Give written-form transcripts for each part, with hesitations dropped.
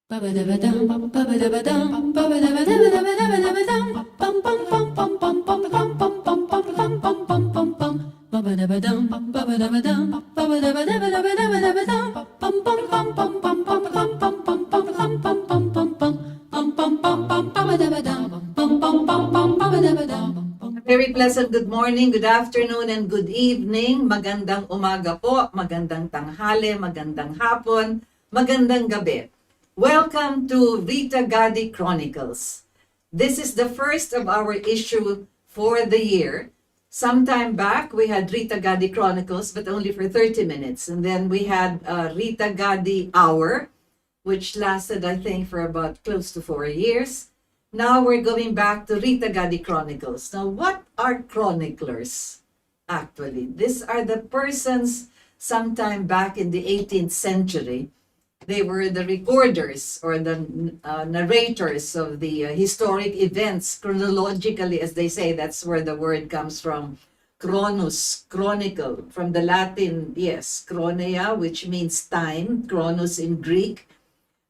Very pleasant good morning, good afternoon, and good evening. Magandang umaga po, magandang tanghali, magandang hapon, magandang gabi. Welcome to Rita Gadi Chronicles. This is the first of our issue for the year. Sometime back, we had Rita Gadi Chronicles, but only for 30 minutes. And then we had Rita Gadi Hour, which lasted, I think, for about close to 4 years. Now we're going back to Rita Gadi Chronicles. Now, what are chroniclers, actually? These are the persons sometime back in the 18th century. They were the recorders or the narrators of the historic events, chronologically, as they say. That's where the word comes from. Chronos, chronicle, from the Latin, yes, chronia, which means time, chronos in Greek.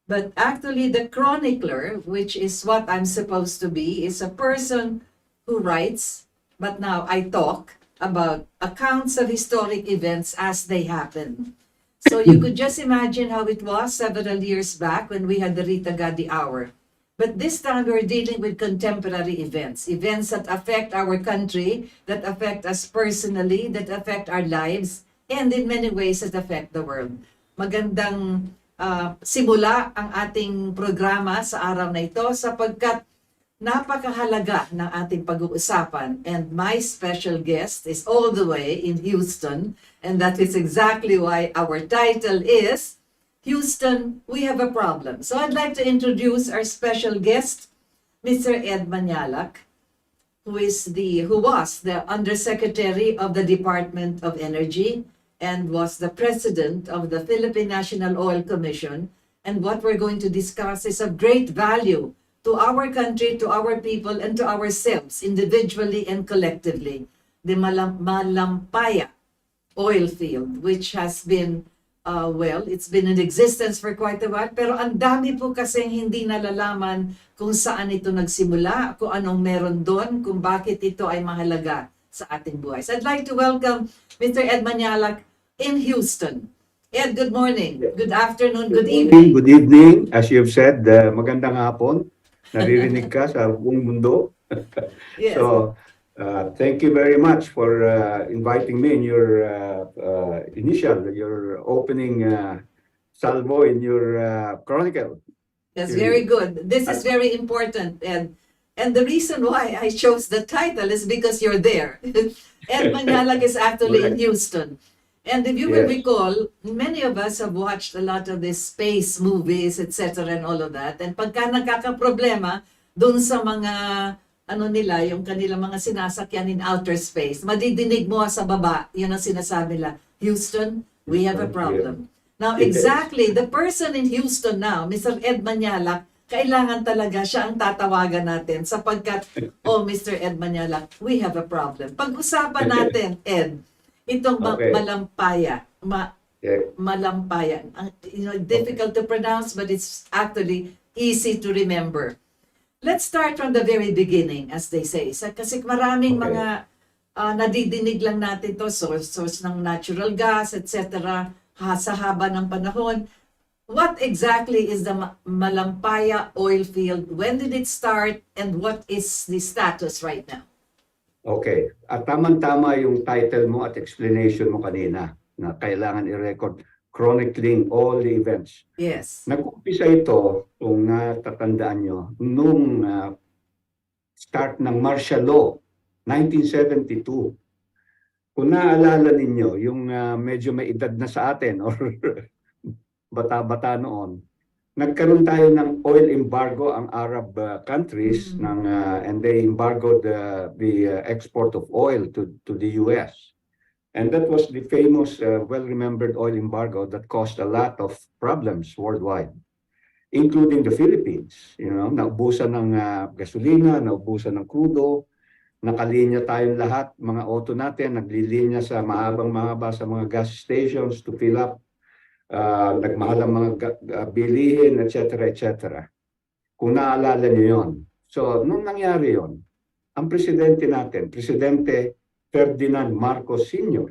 But actually, the chronicler, which is what I'm supposed to be, is a person who writes, but now I talk about accounts of historic events as they happen. So you could just imagine how it was several years back when we had the Rita Gadi Hour. But this time we're dealing with contemporary events, events that affect our country, that affect us personally, that affect our lives, and in many ways that affect the world. Magandang simula ang ating programa sa araw na ito sapagkat napakahalaga ng ating pag-uusapan, and my special guest is all the way in Houston, and that is exactly why our title is Houston, We Have a Problem. So I'd like to introduce our special guest, Mr. Ed MAÑALAC, who was the Undersecretary of the Department of Energy and was the president of the Philippine National Oil Commission. And what we're going to discuss is of great value to our country, to our people, and to ourselves, individually and collectively. The Malampaya oil field, which has been, it's been in existence for quite a while, pero ang dami po kasing hindi nalalaman kung saan ito nagsimula, kung anong meron doon, kung bakit ito ay mahalaga sa ating buhay. So I'd like to welcome Mr. Ed MAñALAC in Houston. Ed, good morning, good afternoon, good evening. Good evening. As you've said, magandang hapon. Naririnig ka sa buong mundo. Yes. So, thank you very much for inviting me in your your opening salvo in your chronicle. Yes, very good. This is very important, Ed. And the reason why I chose the title is because you're there. Ed MAñALAC is actually in Houston. And if you will recall, many of us have watched a lot of these space movies, etc. and all of that. And pagka nagkakaproblema dun sa mga, yung kanilang mga sinasakyan in outer space, madidinig mo sa baba, yun ang sinasabi nila, Houston, we have a problem. Now, exactly, the person in Houston now, Mr. Ed MAñALAC, kailangan talaga siya ang tatawagan natin sapagkat, Mr. Ed MAñALAC, we have a problem. Pag-usapan natin, Ed, itong Malampaya. Malampaya. Difficult to pronounce, but it's actually easy to remember. Let's start from the very beginning, as they say. Kasi maraming mga nadidinig lang natin to, source ng natural gas, etc. Sa haba ng panahon. What exactly is the Malampaya oil field? When did it start? And what is the status right now? Okay. At tamang-tama yung title mo at explanation mo kanina na kailangan i-record chronicling all the events. Yes. Nag-umpisa ito, kung natatandaan nyo, nung start ng martial law, 1972. Kung naaalala ninyo, yung medyo may edad na sa atin or bata-bata noon, nagkaroon tayo ng oil embargo ang Arab countries and they embargoed the export of oil to the US. And that was the famous, well-remembered oil embargo that caused a lot of problems worldwide, including the Philippines. You know, naubusan ng gasolina, naubusan ng crudo, nakalinya tayong lahat, mga auto natin, naglilinya sa mahaba sa mga gas stations to fill up nagmahal ang mga bilihin, etc., etc. Kung naalala niyo yon. So, nung nangyari yon, ang presidente natin, Presidente Ferdinand Marcos Sr.,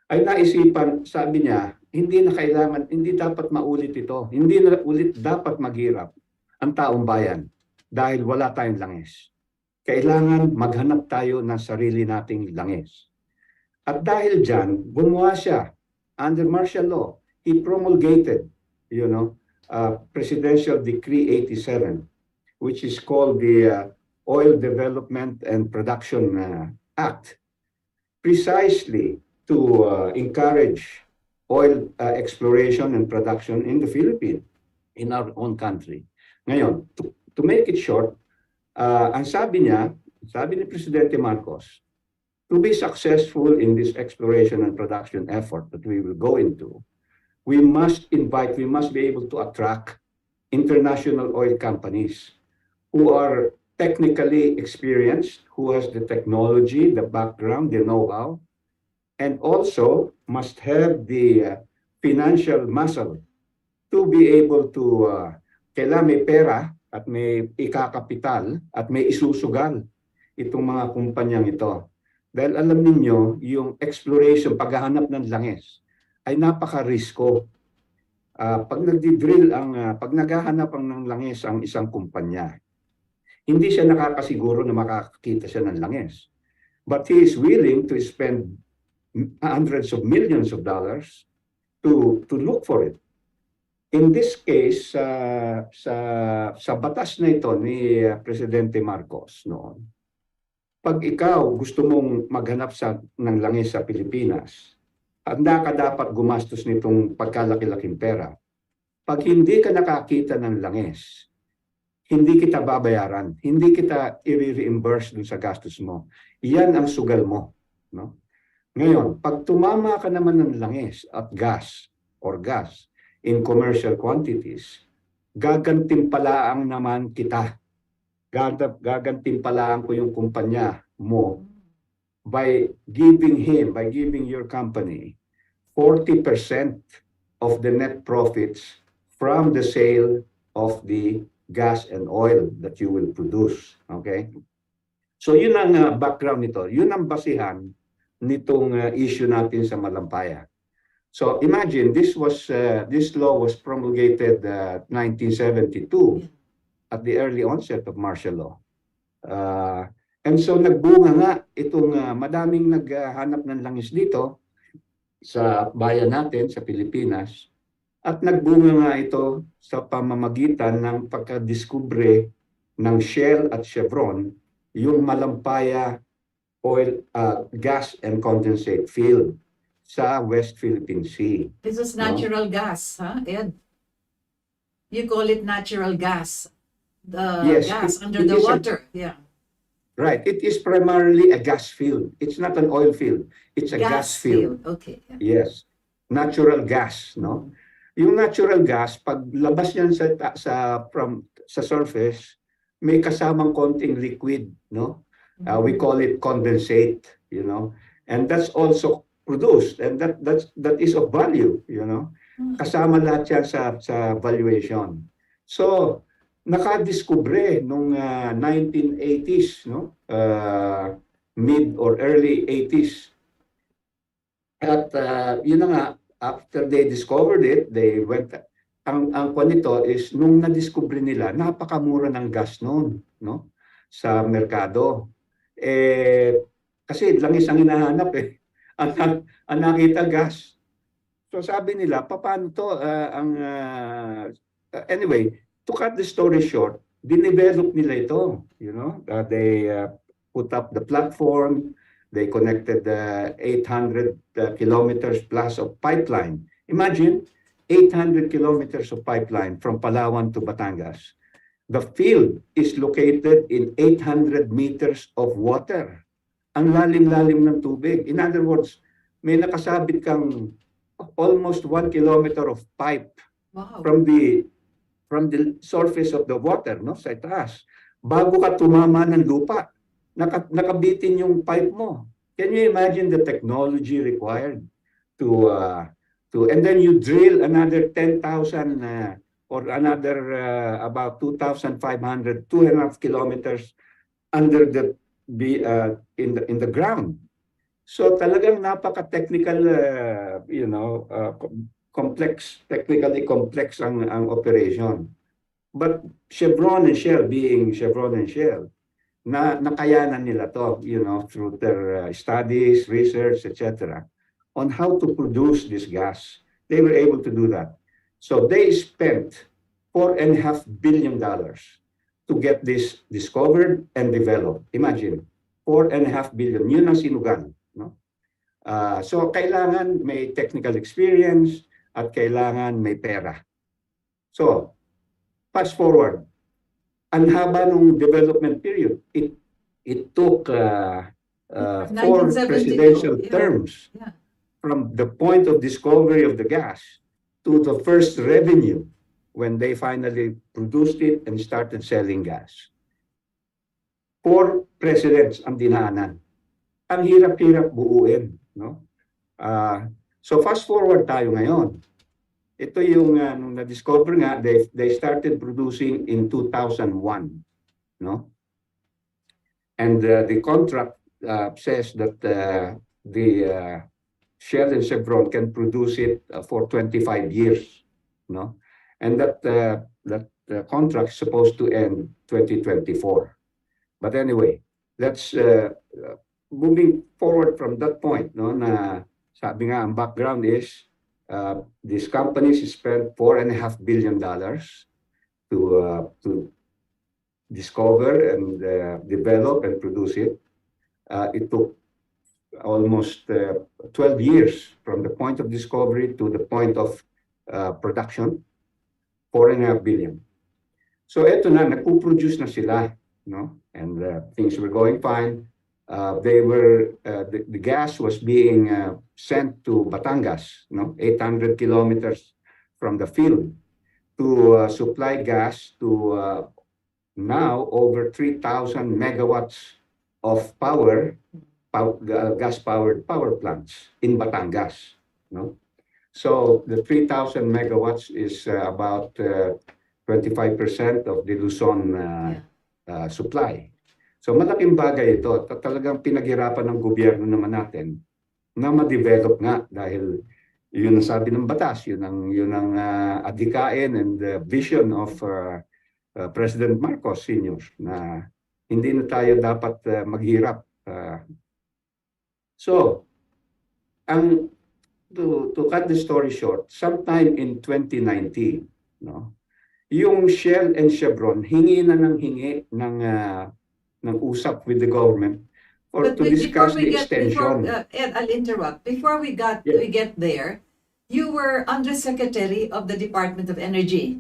ay naisipan, sabi niya, hindi na kailangan, hindi dapat maulit ito. Hindi na ulit dapat maghirap ang taong bayan dahil wala tayong langis. Kailangan maghanap tayo ng sarili nating langis. At dahil dyan, gumawa siya under martial law. He promulgated, Presidential Decree 87, which is called the Oil Development and Production Act, precisely to encourage oil exploration and production in the Philippines, in our own country. Ngayon, to make it short, ang sabi niya, sabi ni Presidente Marcos, to be successful in this exploration and production effort that we will go into, we must be able to attract international oil companies who are technically experienced, who has the technology, the background, the know-how, and also must have the financial muscle to be able to, kailangan may pera at may ikakapital at may isusugal itong mga kumpanyang ito. Dahil alam ninyo, yung exploration, paghahanap ng langis, ay napaka-risko. Pag naghahanap ng langis ang isang kumpanya, hindi siya nakakasiguro na makakakita siya ng langis. But he is willing to spend hundreds of millions of dollars to look for it. In this case, sa batas na ito ni Presidente Marcos noon, pag ikaw gusto mong maghanap ng langis sa Pilipinas, handa ka dapat gumastos nitong pagkalaki-laking pera. Pag hindi ka nakakita ng langis, hindi kita babayaran, hindi kita i-reimburse dun sa gastos mo. Iyan ang sugal mo. No? Ngayon, pag tumama ka naman ng langis at gas in commercial quantities, gagantimpalaan naman kita. Gagantimpalaan ko yung kumpanya mo by giving your company 40% of the net profits from the sale of the gas and oil that you will produce. Okay? So yun ang background nito. Yun ang basihan nitong issue natin sa Malampaya. So imagine this law was promulgated 1972 at the early onset of martial law. And so nagbunga nga itong madaming naghanap ng langis dito sa bayan natin sa Pilipinas at nagbunga nga ito sa pamamagitan ng pagkadiskubre ng Shell at Chevron yung Malampaya oil, gas and condensate field sa West Philippine Sea. This is natural gas, huh, Ed? You call it natural gas. The Yes, gas it- under it the is a- water. Yeah. Right. It is primarily a gas field. It's not an oil field. It's a gas field. Okay. Yeah. Yes. Natural gas, no? Yung natural gas, pag labas niyan sa surface, may kasamang konting liquid, no? We call it condensate, and that's also produced, and that is of value, Kasama lahat yan sa valuation. So, nakadiskubre nung 1980s, mid or early 80s. At yun na nga, after they discovered it, they went, ang kwan nito is, nung nadiskubre nila, napakamura ng gas noon, sa merkado. Kasi langis ang hinahanap ang nakita gas. So sabi nila, paano to? Anyway, to cut the story short, dinevelop nila ito. They put up the platform, they connected 800 kilometers plus of pipeline. Imagine, 800 kilometers of pipeline from Palawan to Batangas. The field is located in 800 meters of water. Ang lalim-lalim ng tubig. In other words, may nakasabit kang almost 1 kilometer of pipe. Wow. from the surface of the water, sa itaas. Bago ka tumama ng lupa, nakabitin yung pipe mo. Can you imagine the technology required to and then you drill another 10,000 or another about 2,500, 2.5 kilometers under in the ground. So talagang napaka-technical, technically complex ang operation. But Chevron and Shell, being Chevron and Shell, nakayanan nila to, through their studies, research, etc., on how to produce this gas. They were able to do that. So they spent $4.5 billion to get this discovered and developed. Imagine, $4.5 billion. Yun ang sinugan. No? So kailangan may technical experience at kailangan may pera. So, fast forward. Ang haba ng development period. It took 4 presidential terms from the point of discovery of the gas to the first revenue when they finally produced it and started selling gas. 4 presidents ang dinaanan. Ang hirap-hirap buuin. No? So fast forward tayo ngayon. Ito yung nung na-discover nga, they started producing in 2001. No? And the contract says that the Shell and Chevron can produce it for 25 years. No? And that contract is supposed to end 2024. But anyway, let's moving forward from that point. No, na sabi nga ang background is these companies spent $4.5 billion to discover and develop and produce it. It took almost 12 years from the point of discovery to the point of production. $4.5 billion. So eto na, nagpo-produce na sila, no? And things were going fine. The gas was being sent to Batangas, no? 800 kilometers from the field to supply gas to now over 3,000 megawatts of gas-powered power plants in Batangas, no? So the 3,000 megawatts is about 25% of the Luzon supply. So malaking bagay ito. Talagang pinaghirapan ng gobyerno naman natin na ma-develop nga dahil yun ang sabi ng batas, yun ang adhikain and vision of President Marcos Sr. na hindi na tayo dapat maghirap. So, to cut the story short, sometime in 2019, no, yung Shell and Chevron hingi ng usap with the government to discuss the extension. Ed, I'll interrupt. Before we get there, you were Undersecretary of the Department of Energy.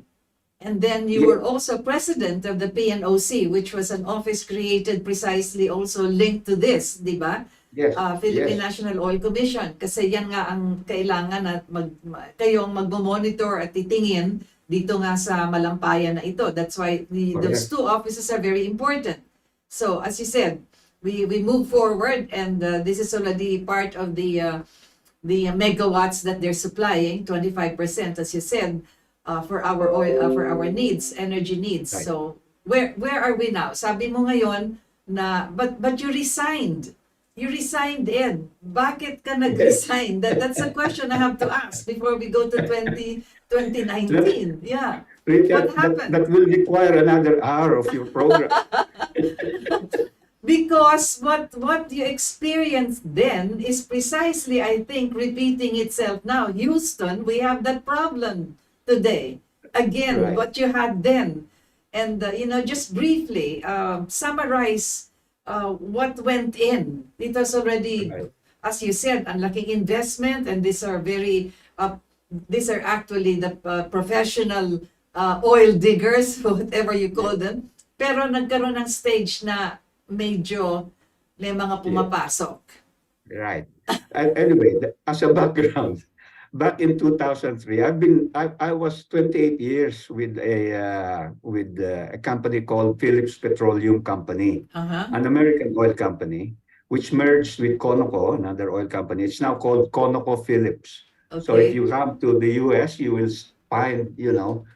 And then you were also president of the PNOC, which was an office created precisely also linked to this, di ba? Yes. Philippine National Oil Commission. Kasi yan nga ang kailangan at kayong mag-monitor at titingin dito nga sa malampayan na ito. That's why those two offices are very important. So as you said, we move forward and this is already part of the megawatts that they're supplying, 25% as you said, for our oil, for our needs, energy needs. Right. So where are we now? Sabi mo ngayon na but you resigned. You resigned, Ed. Bakit ka nag-resign? That's a question I have to ask before we go to 2019. Yeah. Rita, what happened? That will require another hour of your program. Because what you experienced then is precisely, I think, repeating itself now. Houston, we have that problem today. Again, right. What you had then. And, just briefly, summarize what went in. It was already, right, as you said, ang laking investment, and these are actually the professional oil diggers, whatever you call them. Pero nagkaroon ng stage na medyo may mga pumapasok. Right. Anyway, as a background, back in 2003, I was 28 years with a company called Phillips Petroleum Company, an American oil company, which merged with Conoco, another oil company. It's now called Conoco Phillips. So if Okay. you come to the US, you will find,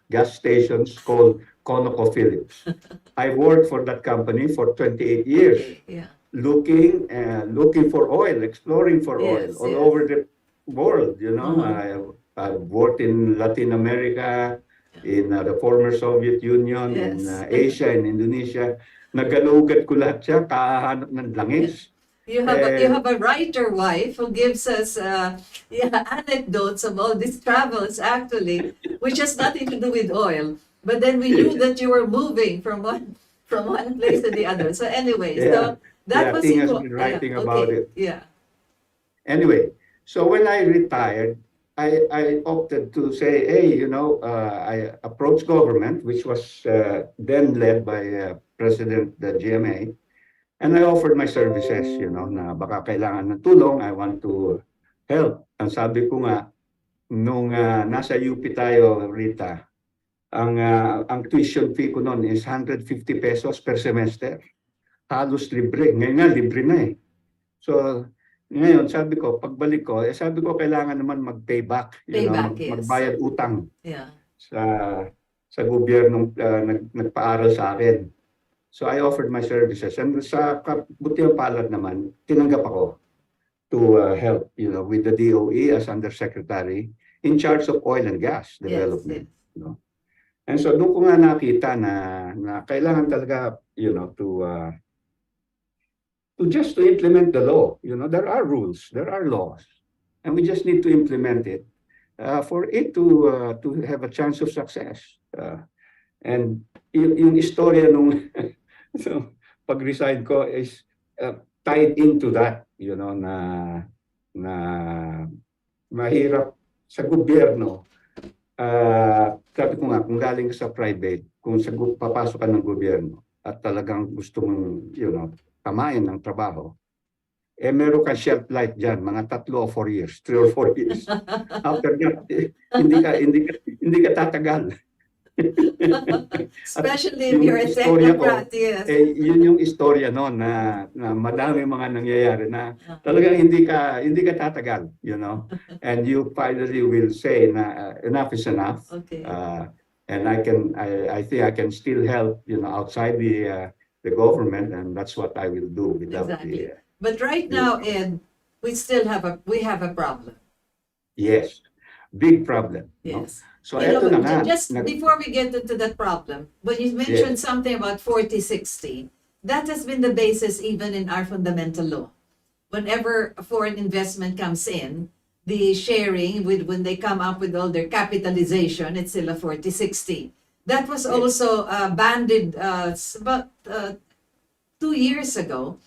gas stations called ConocoPhillips. I worked for that company for 28 years, Okay. Yeah. looking for oil, exploring for oil Yes. all Yes. over the world. Uh-huh. I worked in Latin America, in the former Soviet Union, in Yes. Asia, in Indonesia. Nagalugat ko lahat siya, kahanap ng Yeah. langis. You have a writer wife who gives us yeah, anecdotes of all these travels actually, which has nothing to do with oil. But then we knew that you were moving from one place to the other. So anyway, Yeah, so that yeah, was Ting it. has been Yeah, writing about okay. it. Yeah. Anyway, so when I retired, I opted to say, hey, I approached government, which was then led by President the GMA, and I offered my services, na baka kailangan ng tulong, I want to help. Ang sabi ko nga, nung nasa UP tayo, Rita, ang tuition fee ko noon is 150 pesos per semester. Halos libre. Ngayon nga, libre na eh. So, ngayon, sabi ko, pagbalik ko, sabi ko, kailangan naman mag-payback, Payback, yes. magbayad utang Yeah. sa gobyernong nagpaaral sa akin. So I offered my services, and sa kabutiang palad naman, tinanggap ako to help, with the DOE as Undersecretary in charge of oil and gas Yes, development. yes. And so doon ko nga nakita na kailangan talaga, to implement the law. There are rules, there are laws, and we just need to implement it for it to have a chance of success. And yung istorya nung so, pag-resign ko is tied into that, na mahirap sa gobyerno. Sabi ko nga, kung galing ka sa private, kung papasok ka ng gobyerno at talagang gusto mong, tamayan ng trabaho, meron ka shelf life dyan, mga 3 or 4 years, 3 or 4 years. After that, hindi ka tatagal. Especially if you're a technocrat, yes. Yun yung istorya noon na madami mga nangyayari na talagang hindi ka tatagal, and you finally will say na enough is enough. Okay. And I think I can still help, outside the government, and that's what I will do without Exactly. But right now, Ed, we have a problem. Yes, big problem. Yes. So eto na nga. Just before we get into that problem, when you mentioned something about 40-60, that has been the basis even in our fundamental law. Whenever a foreign investment comes in, the sharing when they come up with all their capitalization, it's still a 40-60. That was also banded about 2 years ago.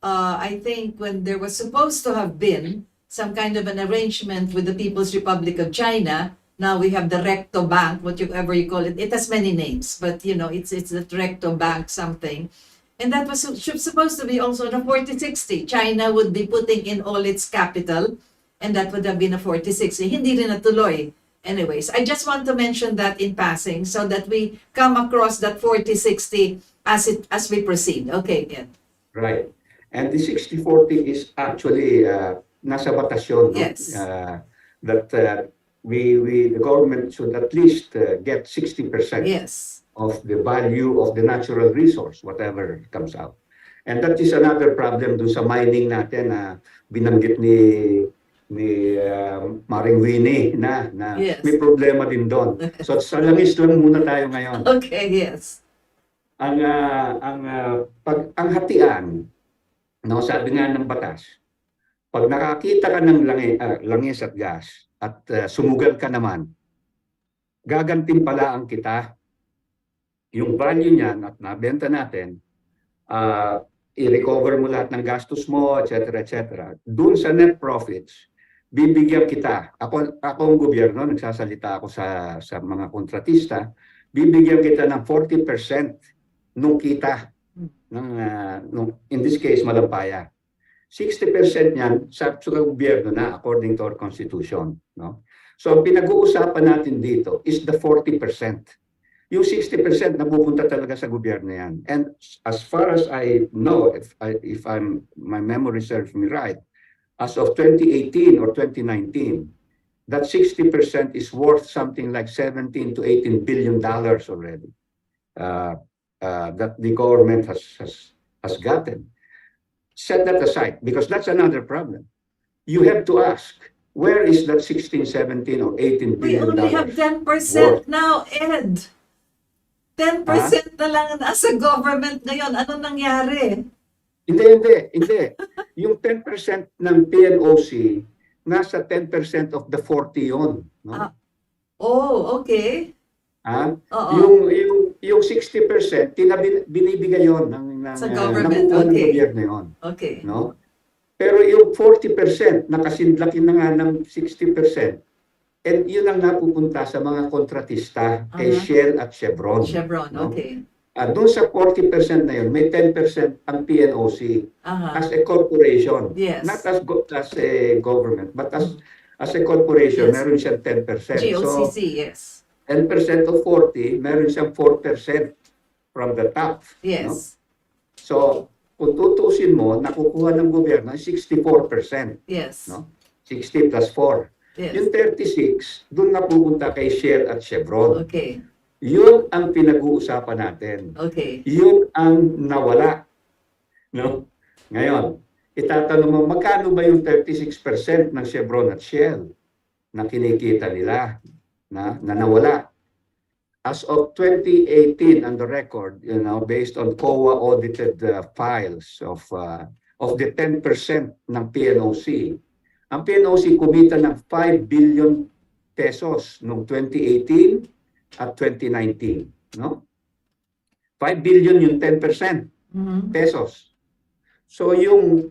I think when there was supposed to have been some kind of an arrangement with the People's Republic of China. Now we have the Recto Bank, whatever you call it. It has many names, but it's the Recto Bank something. And that was supposed to be also a 40-60. China would be putting in all its capital, and that would have been a 40-60. Hindi rin natuloy. Anyways, I just want to mention that in passing so that we come across that 40-60 as we proceed. Okay, Ken. Right. And the 60-40 is actually nasa batasyon. Yes. That the government should at least get 60% Yes. of the value of the natural resource, whatever comes out. And that is another problem dun sa mining natin na binanggit ni Maring Winnie na Yes. may problema din doon. So sa langis lang muna tayo ngayon. Okay, yes. Ang hatian, sabi nga ng batas, pag nakakita ka ng langis at gas at sumugal ka naman, gagantimpalaan kita yung value niyan at nabenta natin, i-recover mo lahat ng gastos mo, etc. etc. Doon sa net profits, bibigyan kita. Ako ang gobyerno, nagsasalita ako sa mga kontratista, bibigyan kita ng 40% nung kita, in this case, Malampaya. 60% niyan sa gobyerno na according to our constitution. So ang pinag-uusapan natin dito is the 40%. Yung 60% napupunta talaga sa gobyerno yan. And as far as I know, if my memory serves me right, as of 2018 or 2019, that 60% is worth something like 17 to 18 billion dollars already, that the government has gotten. Set that aside, because that's another problem. You have to ask, where is that 16, 17, or 18 We billion only have dollars 10% worth? now, Ed. 10% Ha? na lang nasa government ngayon. Ano nangyari? Hindi. Yung 10% ng PNOC, nasa 10% of the 40 yun. No? Ah, oh, okay. Ha? Oo. Yung 60%, binibigay yun ng Sa government, nakukuha ng okay. gobyerno yun. Okay. No? Pero yung 40%, nakasinlaki na nga ng 60%, and yun ang napupunta sa mga kontratista kay Shell at Chevron. Chevron, no? okay. Doon sa 40% na yun, may 10% ang PNOC as a corporation. Yes. Not as a government, but as a corporation, Yes. meron siyang 10%. GOCC, So, yes. 10% of 40, meron siyang 4% from the top. Yes. No? So, kung tutusin mo, nakukuha ng gobyerno ay 64%. Yes. No? 60 plus 4. Yes. Yung 36, doon napupunta kay Shell at Chevron. Okay. Yun ang pinag-uusapan natin. Okay. Yun ang nawala. No? Ngayon, itatanong mo, magkano ba yung 36% ng Chevron at Shell na kinikita nila na nawala? As of 2018 on the record, based on COA audited files of the 10% ng PNOC, ang PNOC kumita ng 5 billion pesos noong 2018 at 2019, no? 5 billion yung 10% pesos. So yung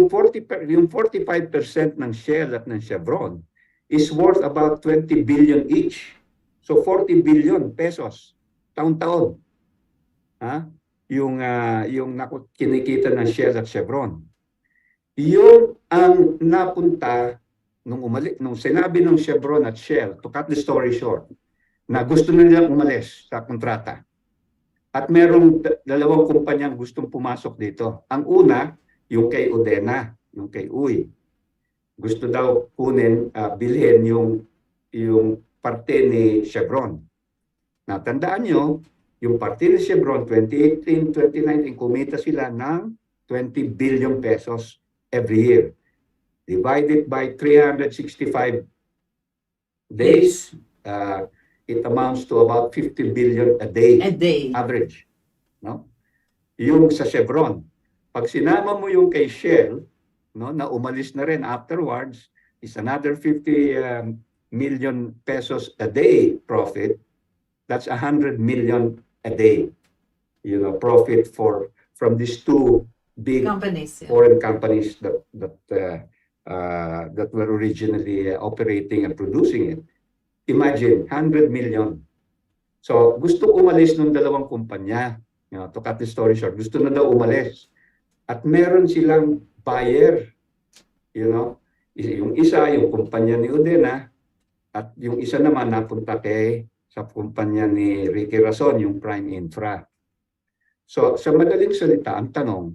45% ng Shell at ng Chevron is worth about 20 billion each. So 40 billion pesos taon-taon. Ha? Yung kinikita ng Shell at Chevron. Yun ang napunta nung sinabi ng Chevron at Shell, to cut the story short, na gusto na nilang umalis sa kontrata. At merong dalawang kumpanyang gustong pumasok dito. Ang una, yung kay Udena, yung kay Uy. Gusto daw bilhin yung parte ni Chevron. Natandaan nyo, yung parte ni Chevron, 2018, 2019, kumita sila ng 20 billion pesos every year. Divided by 365 days, it amounts to about 50 billion a day. Average. No? Yung sa Chevron. Pag sinama mo yung kay Shell, no, na umalis na rin afterwards, is another 50 million pesos a day profit. That's 100 million a day. Profit from these two big companies, foreign companies that were originally operating and producing it. Imagine, 100 million. So, gusto umalis ng dalawang kumpanya. To cut the story short, gusto na daw umalis. At meron silang buyer. Yung isa, yung kumpanya ni Udena, at yung isa naman napunta sa kumpanya ni Ricky Rason, yung Prime Infra. So, sa madaling salita, ang tanong,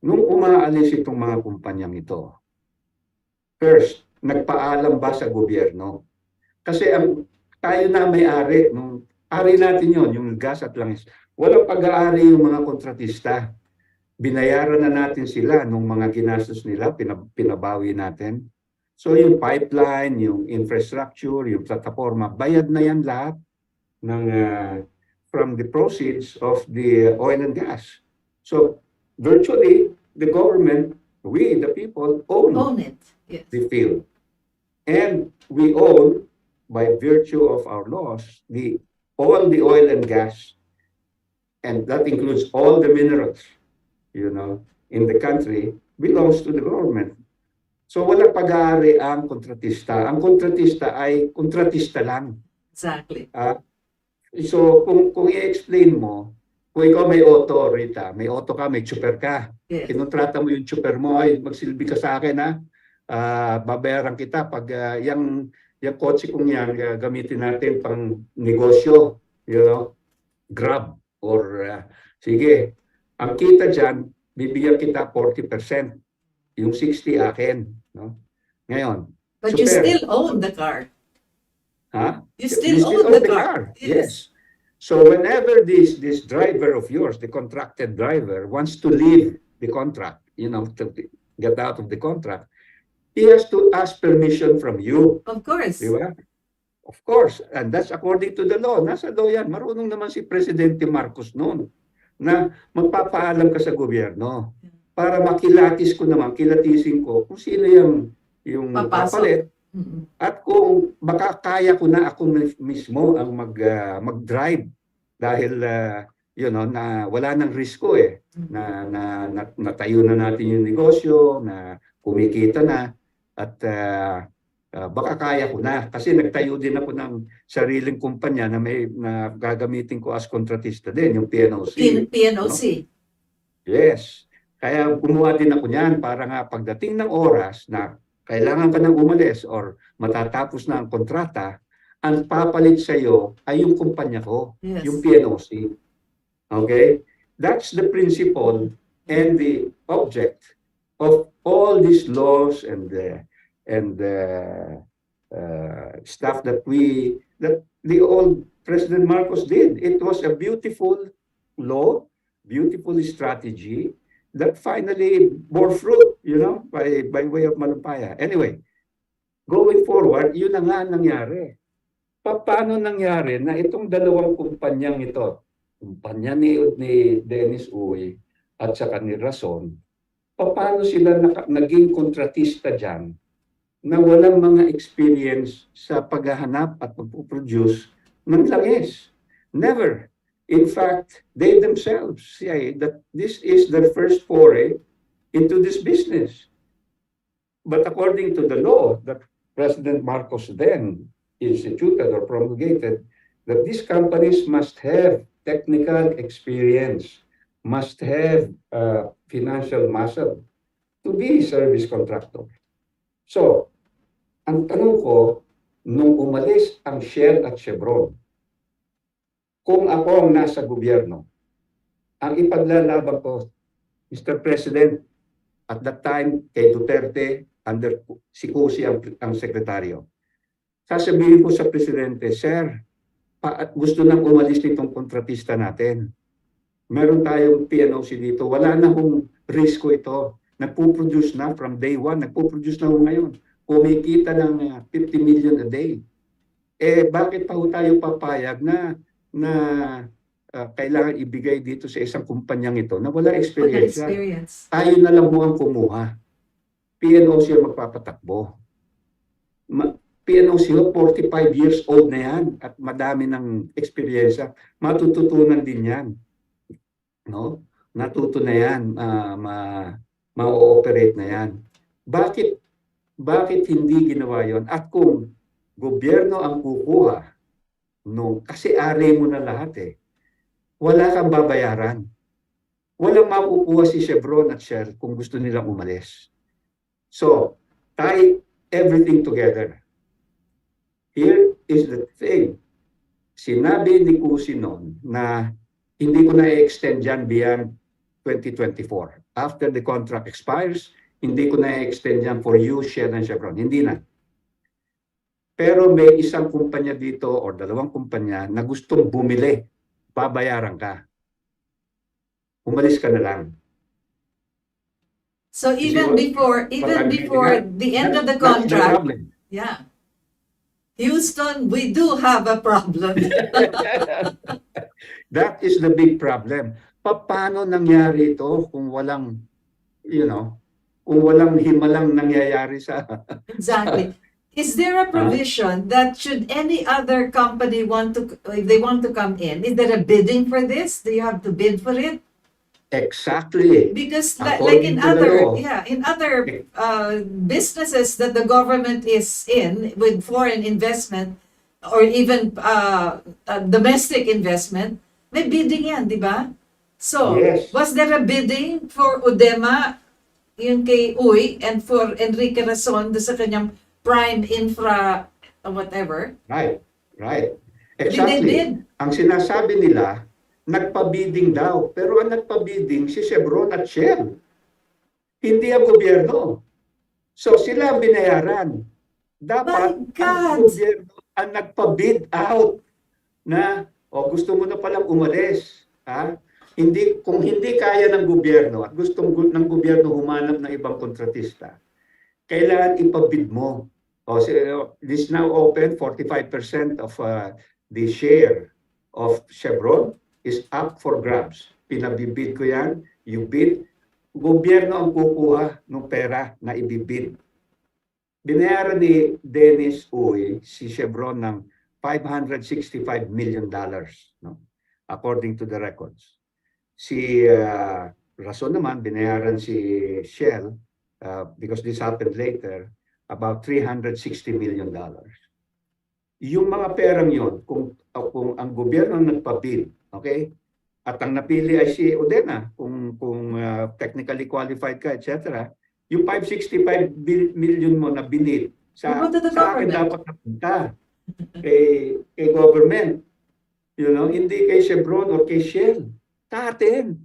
nung umaalis itong mga kumpanyang ito, first, nagpaalam ba sa gobyerno? Kasi tayo na may-ari, ari natin yon, yung gas at langis. Walang pag-aari yung mga kontratista. Binayaran na natin sila nung mga ginastos nila, pinabawi natin. So yung pipeline, yung infrastructure, yung plataforma, bayad na yan lahat from the proceeds of the oil and gas. So virtually, the government, we, the people, own it. Yes. The field. And we own, by virtue of our laws, all the oil and gas, and that includes all the minerals, in the country, belongs to the government. So wala pag-aari ang kontratista. Ang kontratista ay kontratista lang. Exactly. So kung i-explain mo, kung ikaw may auto, Rita, may auto ka, may chopper ka, yes. Kinontrata mo yung chopper mo, ay magsilbi ka sa akin, babayaran kita pag yung kotse kong yan, gamitin natin pang negosyo, Grab, or sige, ang kita dyan, bibigyan kita 40%, yung 60 akin. No? Ngayon, But you Super. still own the car. Huh? You still own the car. Yes. So whenever this driver of yours, the contracted driver, wants to leave the contract, to get out of the contract, he has to ask permission from you. Of course. Di ba? Of course. And that's according to the law. Nasa law yan. Marunong naman si Presidente Marcos noon na magpapaalam ka sa gobyerno para kilatisin ko kung sino yung papalit. At kung baka kaya ko na ako mismo ang mag-drive dahil na wala nang risko na natayo na natin yung negosyo, na kumikita na, at baka kaya ko na kasi nagtayo din ako ng sariling kumpanya na gagamitin ko as kontratista din, yung PNOC. PNOC. No? Yes. Kaya gumawa din ako niyan para nga pagdating ng oras na kailangan ka nang umalis or matatapos na ang kontrata, ang papalit sa iyo ay yung kumpanya ko, yung PNOC. Okay? That's the principle and the object of all these laws and stuff that the old President Marcos did. It was a beautiful law, beautiful strategy that finally bore fruit, by way of Malumpaya. Anyway, going forward, yun na nga nangyari. Paano nangyari na itong dalawang kumpanyang ito, kumpanya ni Dennis Uy at saka ni Rason, paano sila naging kontratista dyan na walang mga experience sa paghahanap at pagpuproduce ng langis? Never. In fact, they themselves say that this is their first foray into this business. But according to the law that President Marcos then instituted or promulgated, that these companies must have technical experience, must have financial muscle to be service contractor. So, ang tanong ko, nung umalis ang Shell at Chevron, kung ako ang nasa gobyerno, ang ipaglalaban ko, Mr. President, at that time, kay Duterte, under si Cusi ang sekretaryo, sasabihin ko sa Presidente, Sir, gusto nang umalis nitong kontratista natin. Meron tayong PNOC dito. Wala na hong risko ito. Nagpo-produce na from day one. Nagpo-produce na ngayon. Kumikita ng 50 million a day. Bakit pa tayo papayag na kailangan ibigay dito sa isang kumpanyang ito na wala experience? Tayo na lang mo ang kumuha. PNOC ang magpapatakbo. PNOC 45 years old na yan at madami ng experience. Matututunan din yan. No? Natuto na yan. Ma-ooperate na yan. Bakit hindi ginawa yon? At kung gobyerno ang kukuha, kasi ari mo na lahat wala kang babayaran. Walang makukuha si Chevron at Shell kung gusto nilang umalis. So, tie everything together. Here is the thing. Sinabi ni Cusi noon na hindi ko na i-extend yan beyond 2024. After the contract expires, hindi ko na i-extend yan for you, Shell and Chevron. Hindi na. Pero may isang kumpanya dito o dalawang kumpanya na gustong bumili, babayaran ka. Umalis ka na lang. So even before the end of the contract, yeah. Houston, we do have a problem. That is the big problem. Paano nangyari ito kung walang, kung walang himalang nangyayari sa... Exactly. Is there a provision that should any other company if they want to come in, is there a bidding for this? Do you have to bid for it? Exactly. Because like in other businesses that the government is in with foreign investment or even domestic investment, may bidding yan, di ba? So, yes. Was there a bidding for Udema, yung kay Uy, and for Enrique Rason, sa kanyang prime infra whatever? Right. Exactly. Ang sinasabi nila, nagpa-bidding daw. Pero ang nagpa-bidding si Chevron at Shell. Hindi ang gobyerno. So sila ang binayaran. Dapat My ang God! gobyerno ang nagpa-bid out na gusto mo na palang umalis. Ha? Kung hindi kaya ng gobyerno at ng gobyerno humanap ng ibang kontratista, kailangan ipabid mo. This now open 45% of the share of Chevron is up for grabs. Pinabibid ko yan, you bid, gobyerno ang kukuha ng pera na ibibid. Binayaran ni Dennis Uy si Chevron ng $565 million, no? According to the records. Si Rason naman, binayaran si Shell, because this happened later, about $360 million. Yung mga perang yon, kung ang gobyerno nagpabid, okay? At ang napili ay si Odena, kung technically qualified ka, etc. Yung 565 million mo na binid sa akin dapat napunta kay government. You know, hindi kay Chevron or kay Shell. Sa atin.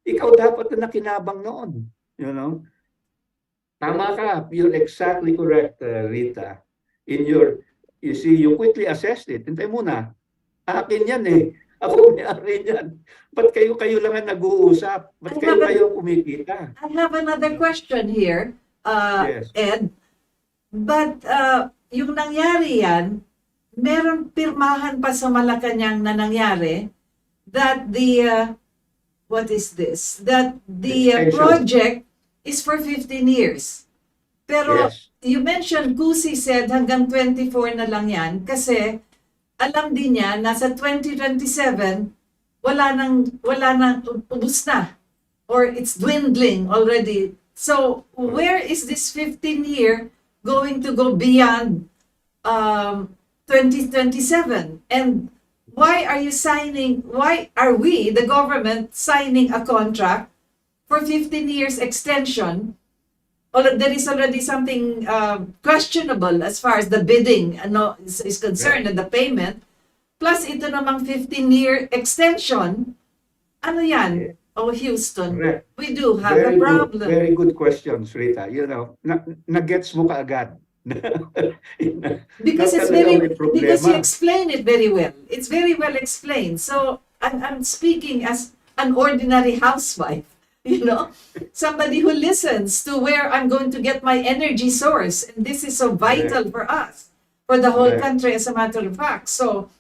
Ikaw dapat na nakinabang noon. You know? Tama ka. You're exactly correct, Rita. You see, you quickly assessed it. Hintay muna. Akin yan eh. Ako may-ari yan. Ba't kayo lang ang nag-uusap? Ba't kayo kumikita? I have another question here, Yes. Ed. But yung nangyari yan, meron pirmahan pa sa Malacanang na nangyari that what is this? That the project is for 15 years. Pero Yes. you mentioned, Kusi said hanggang 24 na lang yan kasi alam din niya na sa 2027 wala nang ubus na or it's dwindling already. So where is this 15-year going to go beyond 2027? And why are we, the government, signing a contract for 15 years extension? There is already something questionable as far as the bidding is concerned, and the payment. Plus ito namang 15-year extension. Ano yan? Houston, Correct. we do have a problem. Very good questions, Rita. You know, na-gets mo kaagad. Because you explain it very well. It's very well explained. So I'm speaking as an ordinary housewife. You know, somebody who listens to where I'm going to get my energy source. And this is so vital for us, for the whole country as a matter of fact. So,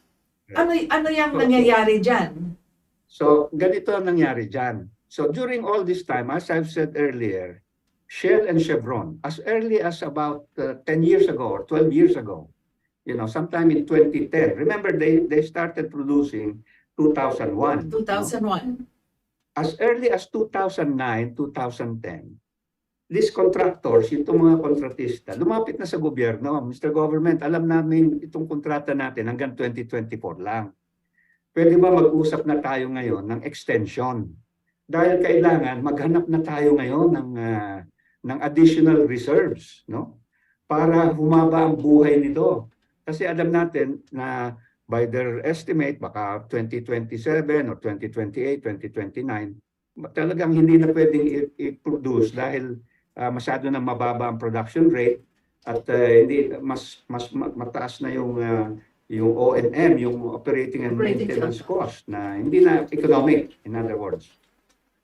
ano yung nangyayari dyan? So, ganito ang nangyari dyan. So, during all this time, as I've said earlier, Shell and Chevron, as early as about 10 years ago or 12 years ago, you know, sometime in 2010, remember they started producing 2001. 2001. No? As early as 2009, 2010, these contractors, itong mga kontratista, lumapit na sa gobyerno. Mr. Government, alam namin itong kontrata natin hanggang 2024 lang. Pwede ba mag-usap na tayo ngayon ng extension? Dahil kailangan maghanap na tayo ngayon ng additional reserves, no? Para humaba ang buhay nito. Kasi alam natin na by their estimate, baka 2027 or 2028, 2029, talagang hindi na pwedeng i-produce dahil masyado na mababa ang production rate at hindi mas mataas na yung O&M, yung operating and maintenance cost na hindi na economic, in other words.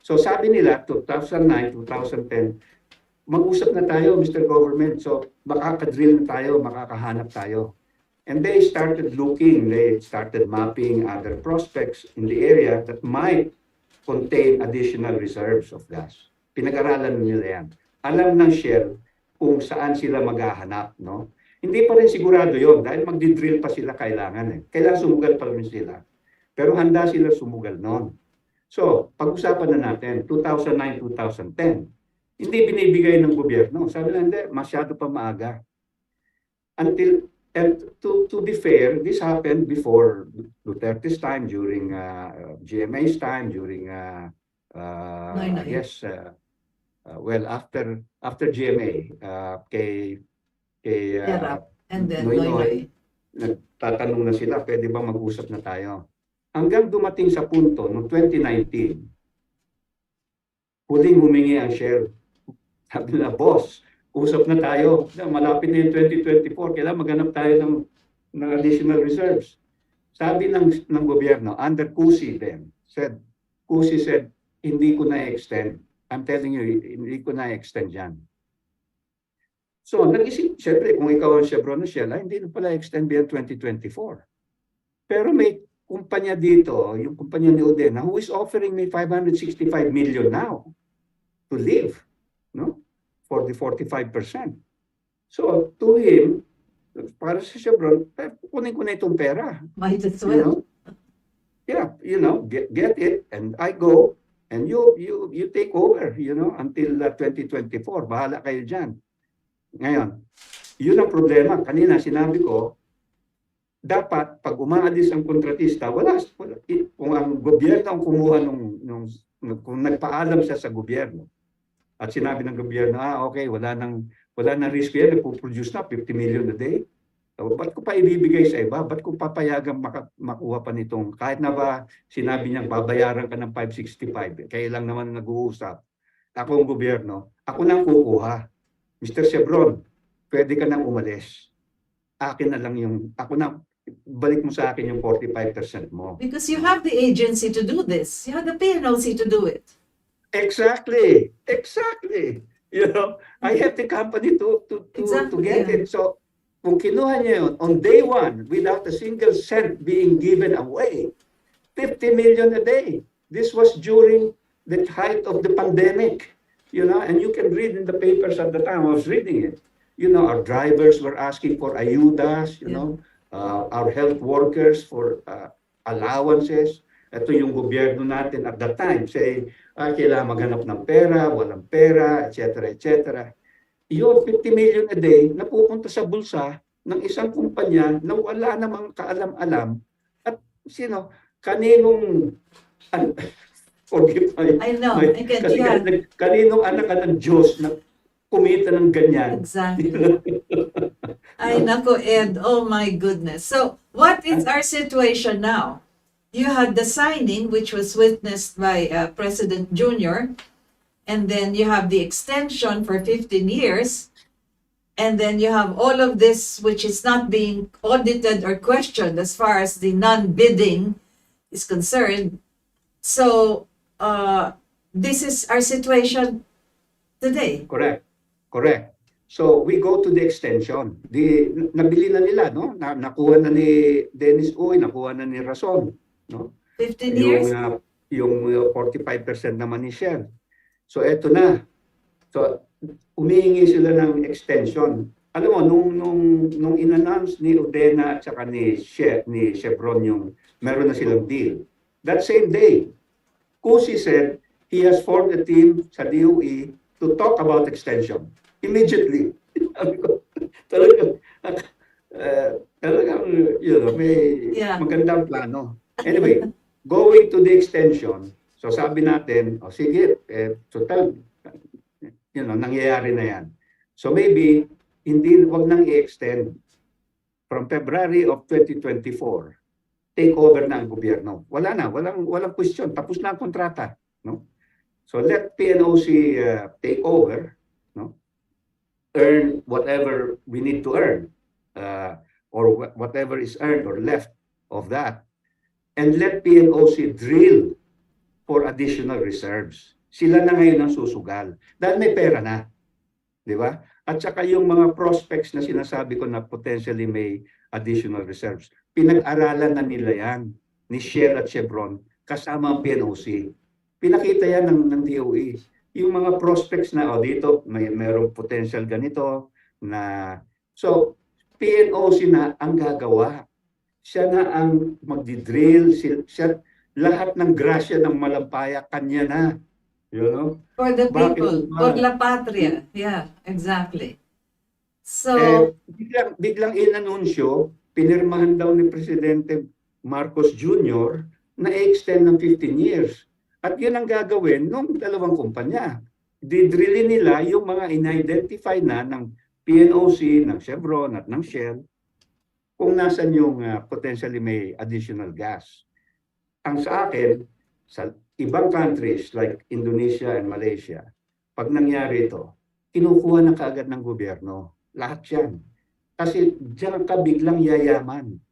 So sabi nila, 2009, 2010, mag-usap na tayo, Mr. Government. So makakadrill na tayo, makakahanap tayo. And they started looking, they started mapping other prospects in the area that might contain additional reserves of gas. Pinag-aralan nila yan. Alam ng Shell kung saan sila maghahanap, no? Hindi pa rin sigurado yon dahil magdi-drill pa sila kailangan. Kailangan sumugal pa rin sila. Pero handa sila sumugal noon. So, pag-usapan na natin, 2009, 2010, hindi binibigay ng gobyerno. Sabi na, hindi, masyado pa maaga. And to be fair, this happened before Duterte's time, during GMA's time, during I guess well after GMA, kay and then Noy, nagtatanong na sila, pwede ba mag-usap na tayo? Hanggang dumating sa punto noong 2019, huling humingi ang Shell. Sabi na, boss, usap na tayo. Malapit na yung 2024, kailangan maghanap tayo ng additional reserves. Sabi ng gobyerno, under Kusi said, hindi ko na-extend. I'm telling you, hindi ko na-extend yan. So, nag-isip, syempre, kung ikaw ang Chevron na Shell, hindi na pala extend beyond 2024. Pero may kumpanya dito, yung kumpanya ni Udena, who is offering me 565 million now to live, no? For the 45%. So, to him, para sa Chevron, kunin ko na itong pera. Might as You well. know? Yeah, get it, and I go, and you take over, until 2024. Bahala kayo dyan. Ngayon, yun ang problema. Kanina sinabi ko, dapat pag umaalis ang kontratista, kung ang gobyerno ang kumuha kung nagpaalam siya sa gobyerno at sinabi ng gobyerno, okay, wala nang risk yan, nagpo-produce na 50 million a day. So, ba't ko pa ibibigay sa iba? Ba't ko papayagang makuha pa nitong, kahit na ba sinabi niya babayaran ka ng 565, kaya lang naman nag-uusap. Ako ang gobyerno, ako nang kukuha. Mr. Chevron, pwede ka nang umalis. Akin na lang balik mo sa akin yung 45% mo. Because you have the agency to do this. You have the PNOC to do it. Exactly. I have the company to get it. So, kung kinuha niya yun, on day one, without a single cent being given away, 50 million a day. This was during the height of the pandemic. And you can read in the papers at the time, I was reading it. Our drivers were asking for ayudas, our health workers for allowances. Ito yung gobyerno natin at that time, say, kailangan maghanap ng pera, walang pera, etc., etc. Yung 50 million a day na pupunta sa bulsa ng isang kumpanya na wala namang kaalam-alam at kaninong forgive I know. kasi kaninong anak ka ng Diyos na kumita ng ganyan. Exactly. Ay, nako, Ed. Oh my goodness. So, what is our situation now? You had the signing, which was witnessed by President Jr., and then you have the extension for 15 years, and then you have all of this, which is not being audited or questioned as far as the non-bidding is concerned. So, this is our situation today. Correct. So, we go to the extension. Nabili na nila, no? Nakuha na ni Dennis Uy, nakuha na ni Rason, no? 15 years? Yung 45% naman ni Shell. So, eto na. So, humihingi sila ng extension. Alam mo, nung in-announce ni Udena at saka ni Chevron yung meron na silang deal, that same day, Kusi said he has formed a team sa DOE to talk about extension. Immediately. Talagang, may magandang plano. Anyway, going to the extension, so sabi natin, sige, total, nangyayari na yan. So maybe, wag nang i-extend. From February of 2024, take over na ang gobyerno. Wala na, walang question. Tapos na ang kontrata. No? So let PNOC take over, no? Earn whatever we need to earn, or whatever is earned or left of that, and let PNOC drill for additional reserves. Sila na ngayon ang susugal. Dahil may pera na. Di ba? At saka yung mga prospects na sinasabi ko na potentially may additional reserves. Pinag-aralan na nila yan ni Shell at Chevron kasama ang PNOC. Pinakita yan ng DOE. Yung mga prospects na dito mayroong potential ganito na so PNOC na ang gagawa. Siya na ang magdi-drill, siya lahat ng grasya ng Malampaya kanya na. For the people, for la patria. Yeah, exactly. So biglang inanunsyo, pinirmahan daw ni Presidente Marcos Jr. na i-extend ng 15 years. At yun ang gagawin ng dalawang kumpanya. Didrillin nila yung mga in-identify na ng PNOC, ng Chevron at ng Shell kung nasan yung potentially may additional gas. Ang sa akin, sa ibang countries like Indonesia and Malaysia, pag nangyari ito, kinukuha na kaagad ng gobyerno. Lahat yan. Kasi diyan ka biglang yayaman.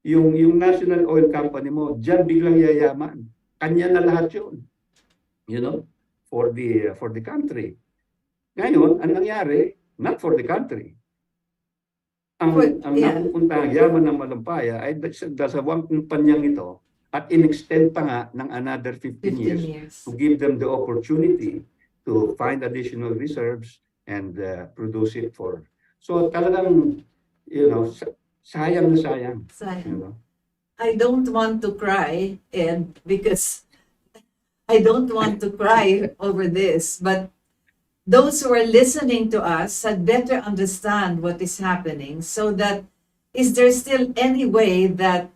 Yung National Oil Company mo, diyan biglang yayaman. Kanya na lahat yun. You know, for the country. Ngayon, ang nangyari, not for the country. Ang napupunta ang yaman ng Malampaya ay dasawang kumpanyang ito at in-extend pa nga ng another 15 years to give them the opportunity to find additional reserves and produce it for. So talagang, you know, sayang na sayang. You know? I don't want to cry, Ed, because I don't want to cry over this, but those who are listening to us had better understand what is happening, so that is there still any way that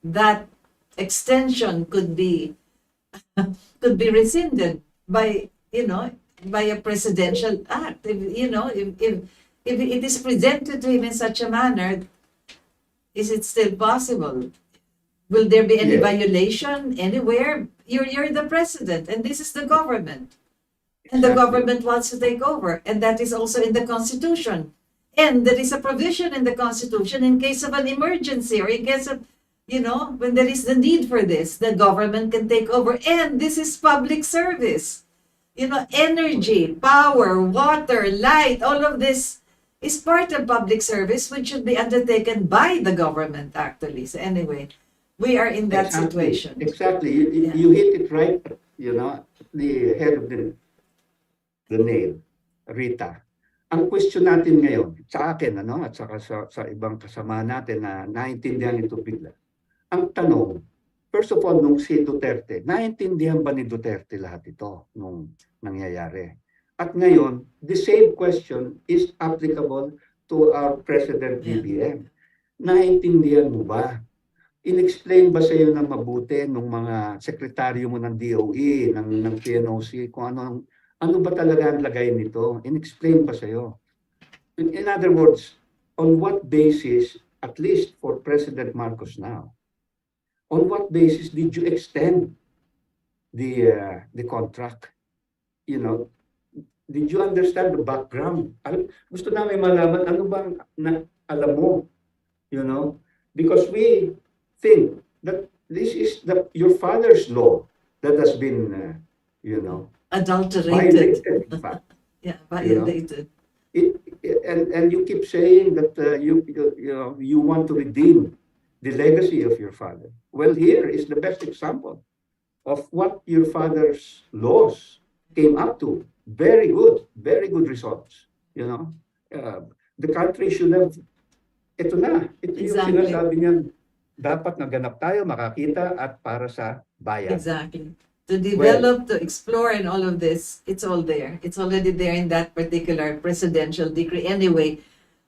that extension could be rescinded by, you know, by a presidential act? If it is presented to him in such a manner, is it still possible? Will there be any violation anywhere? You're the president, and this is the government. And the government wants to take over. And that is also in the Constitution. And there is a provision in the Constitution in case of an emergency, or in case of, you know, when there is the need for this, the government can take over. And this is public service. You know, energy, power, water, light, all of this is part of public service, which should be undertaken by the government, actually. So anyway, we are in that situation. Exactly. You hit it right, you know, the head of the nail, Rita. Ang question natin ngayon, sa akin, ano, at saka sa ibang kasama natin na naintindihan ito bigla. Ang tanong, first of all, nung si Duterte, naintindihan ba ni Duterte lahat ito nung nangyayari? At ngayon, the same question is applicable to our President BBM. Naintindihan mo ba? In-explain ba sa iyo ng mabuti nung mga sekretaryo mo ng DOE, ng PNOC, kung ano ba talaga ang lagay nito? In-explain ba sa iyo? In other words, on what basis, at least for President Marcos now, on what basis did you extend the contract? You know, did you understand the background? Gusto namin malaman ano bang alam mo, you know? Because we think that this is your father's law that has been, you know, adulterated. Violated, in fact. Yeah, violated. You know? And you keep saying that you want to redeem the legacy of your father. Well, here is the best example of what your father's laws came up to. Very good results. You know, the country should have. Ito na. Ito yung sinasabi niya. Dapat naganap tayo, makakita at para sa bayan. Exactly. To develop, to explore, and all of this, it's all there. It's already there in that particular presidential decree anyway.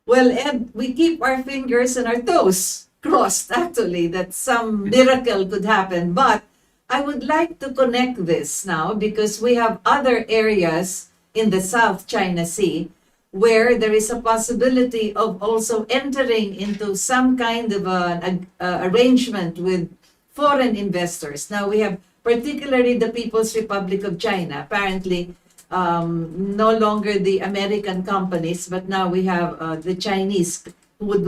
Well, Ed, we keep our fingers and our toes crossed, actually, that some miracle could happen. But I would like to connect this now, because we have other areas in the South China Sea where there is a possibility of also entering into some kind of an arrangement with foreign investors. Now we have particularly the People's Republic of China, apparently no longer the American companies, but now we have the Chinese who would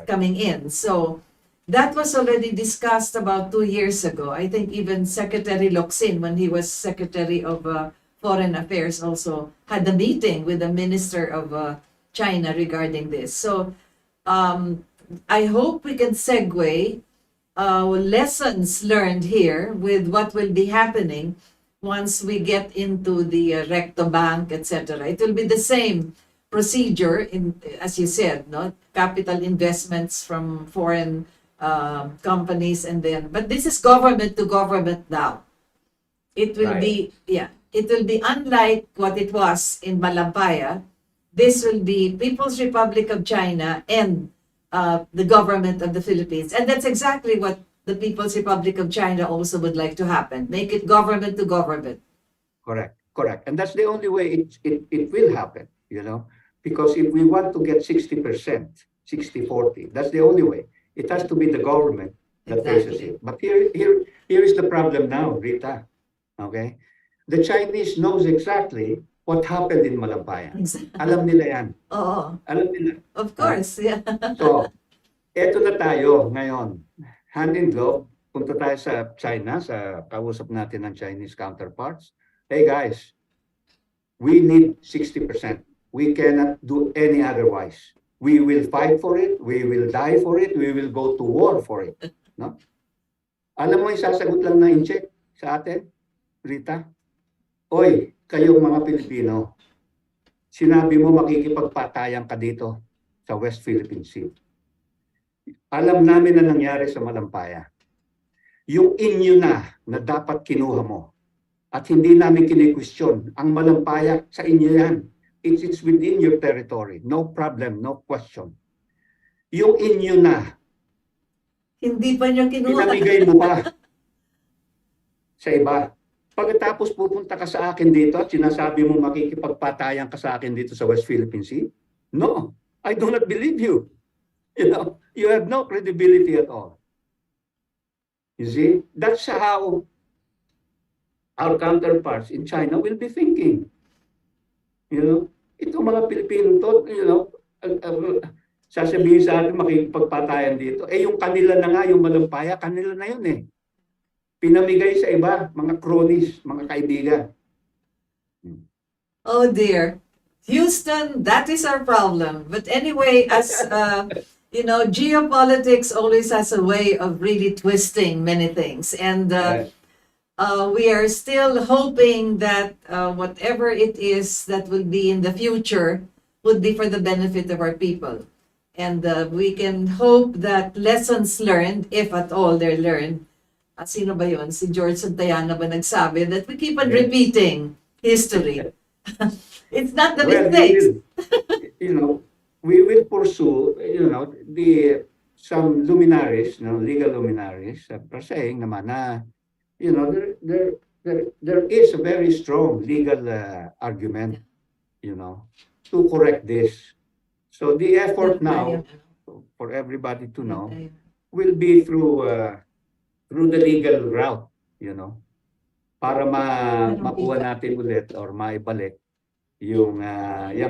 coming in. So that was already discussed about 2 years ago. I think even Secretary Locsin, when he was Secretary of Foreign Affairs, also had a meeting with the Minister of China regarding this. So I hope we can segue lessons learned here with what will be happening once we get into the recto bank, etc. It will be the same procedure, as you said, no, capital investments from foreign companies, and then, but this is government to government now. It will be, it will be unlike what it was in Malampaya. This will be People's Republic of China and the government of the Philippines. And that's exactly what the People's Republic of China also would like to happen. Make it government to government. Correct. And that's the only way it will happen, you know, because if we want to get 60%, 60-40, that's the only way. It has to be the government that faces it. But here is the problem now, Rita. Okay? The Chinese knows exactly what happened in Malampaya. Exactly. Alam nila yan. Oo. Alam nila. Of course, yeah. So, eto na tayo ngayon. Hand in glove, punta tayo sa China, sa kausap natin ng Chinese counterparts. Hey guys, we need 60%. We cannot do any otherwise. We will fight for it, we will die for it, we will go to war for it. No? Alam mo, isasagot lang na in-check sa atin, Rita? Oy, kayong mga Pilipino, sinabi mo makikipagpatayan ka dito sa West Philippine Sea. Alam namin na nangyari sa Malampaya. Yung inyo na dapat kinuha mo at hindi namin kini-question. Ang Malampaya sa inyo yan. It's within your territory. No problem, no question. Yung inyo na, Hindi pa niyo kinuha. pinamigay mo pa sa iba. Pagkatapos pupunta ka sa akin dito at sinasabi mo makikipagpatayan ka sa akin dito sa West Philippine Sea? No, I do not believe you. You know, you have no credibility at all. You see, that's how our counterparts in China will be thinking. You know, itong mga Pilipino to, you know, sasabihin sa atin makikipagpatayan dito. Eh yung kanila na nga, yung Malampaya, kanila na yun eh. Pinamigay sa iba, mga cronies, mga kaibigan. Oh dear. Houston, that is our problem. But anyway, as you know, geopolitics always has a way of really twisting many things. And we are still hoping that whatever it is that will be in the future would be for the benefit of our people. And we can hope that lessons learned, if at all they're learned, sino ba yun? Si George Santayana ba nagsabi that we keep on repeating history. It's not the mistakes. You know, we will pursue, you know, some luminaries, you know, legal luminaries, are saying naman na, you know, there is a very strong legal argument, you know, to correct this. So the effort now, for everybody to know, will be through the legal route, you know, para makuha natin ulit or maibalik yung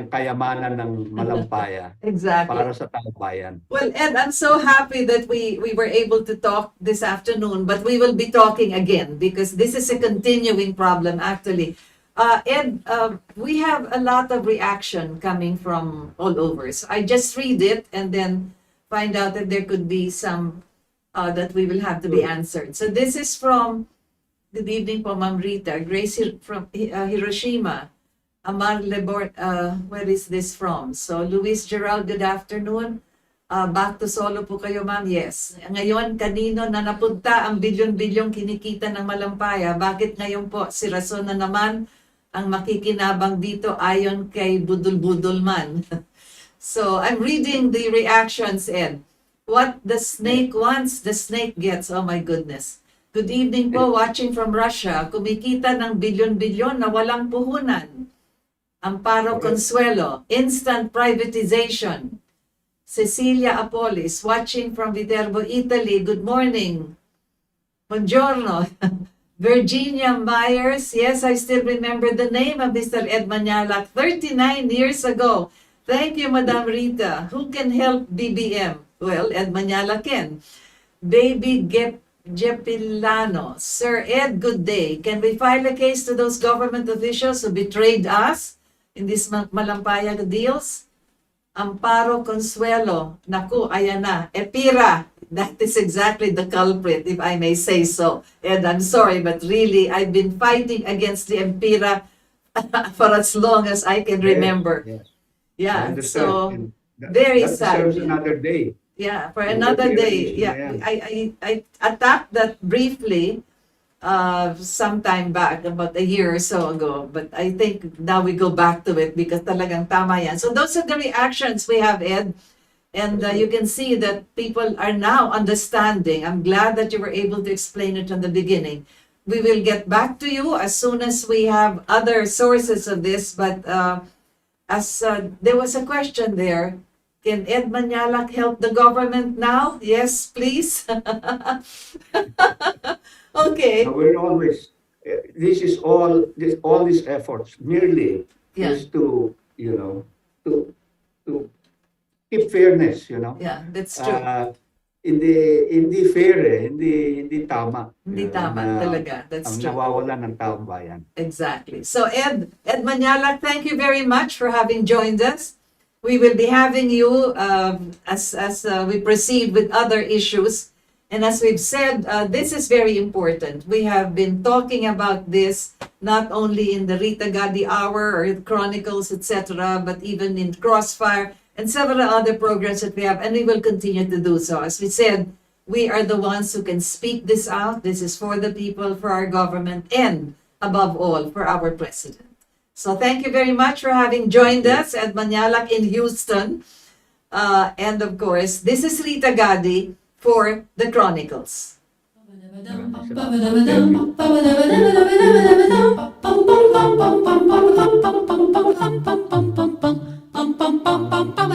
kayamanan ng Malampaya Exactly. para sa taong bayan. Well, Ed, I'm so happy that we were able to talk this afternoon, but we will be talking again because this is a continuing problem actually. Ed, we have a lot of reaction coming from all over. So I just read it and then find out that there could be some that we will have to be answered. So this is from, good evening po, Ma'am Rita, Grace from Hiroshima. Amar Lebor, where is this from? So Luis Gerald, good afternoon. Back to solo po kayo, ma'am. Yes. Ngayon, kanino na napunta ang bilyon-bilyong kinikita ng Malampaya? Bakit ngayon po si Rason na naman ang makikinabang dito ayon kay Budul-Budul man? So I'm reading the reactions, Ed. What the snake wants, the snake gets. Oh my goodness. Good evening po, watching from Russia. Kumikita ng bilyon-bilyon na walang puhunan. Amparo Consuelo, instant privatization. Cecilia Apolis, watching from Viterbo, Italy. Good morning. Buongiorno. Virginia Myers, yes, I still remember the name of Mr. Ed Mañalac 39 years ago. Thank you, Madam Rita. Who can help BBM? Well, Ed Mañalac can. Baby Gepilano, Sir Ed, good day. Can we file a case to those government officials who betrayed us in these Malampaya deals? Amparo Consuelo, naku, ayan na, Epira, that is exactly the culprit, if I may say so. And I'm sorry, but really, I've been fighting against the Empira for as long as I can remember. Yes. Yeah, so that, very that sad. deserves another day. Yeah, for another day. Yeah, I attacked that briefly some time back, about a year or so ago. But I think now we go back to it because talagang tama yan. So those are the reactions we have, Ed. And you can see that people are now understanding. I'm glad that you were able to explain it from the beginning. We will get back to you as soon as we have other sources of this. But there was a question there. Can Ed Mañalac help the government now? Yes, please. Okay. We're always, all these efforts merely Yeah. is to, to keep fairness, Yeah, that's true. Hindi fair hindi tama. Hindi tama talaga. That's Ang true. nawawalan ng taong bayan. Exactly. So Ed Mañalak, thank you very much for having joined us. We will be having you as we proceed with other issues. And as we've said, this is very important. We have been talking about this not only in the Rita Gadi Hour or Chronicles, etc., but even in Crossfire and several other programs that we have, and we will continue to do so. As we said, we are the ones who can speak this out. This is for the people, for our government, and above all, for our president. So thank you very much for having joined us at Mañalak in Houston. And of course, this is Rita Gadi for the Chronicles. Thank you.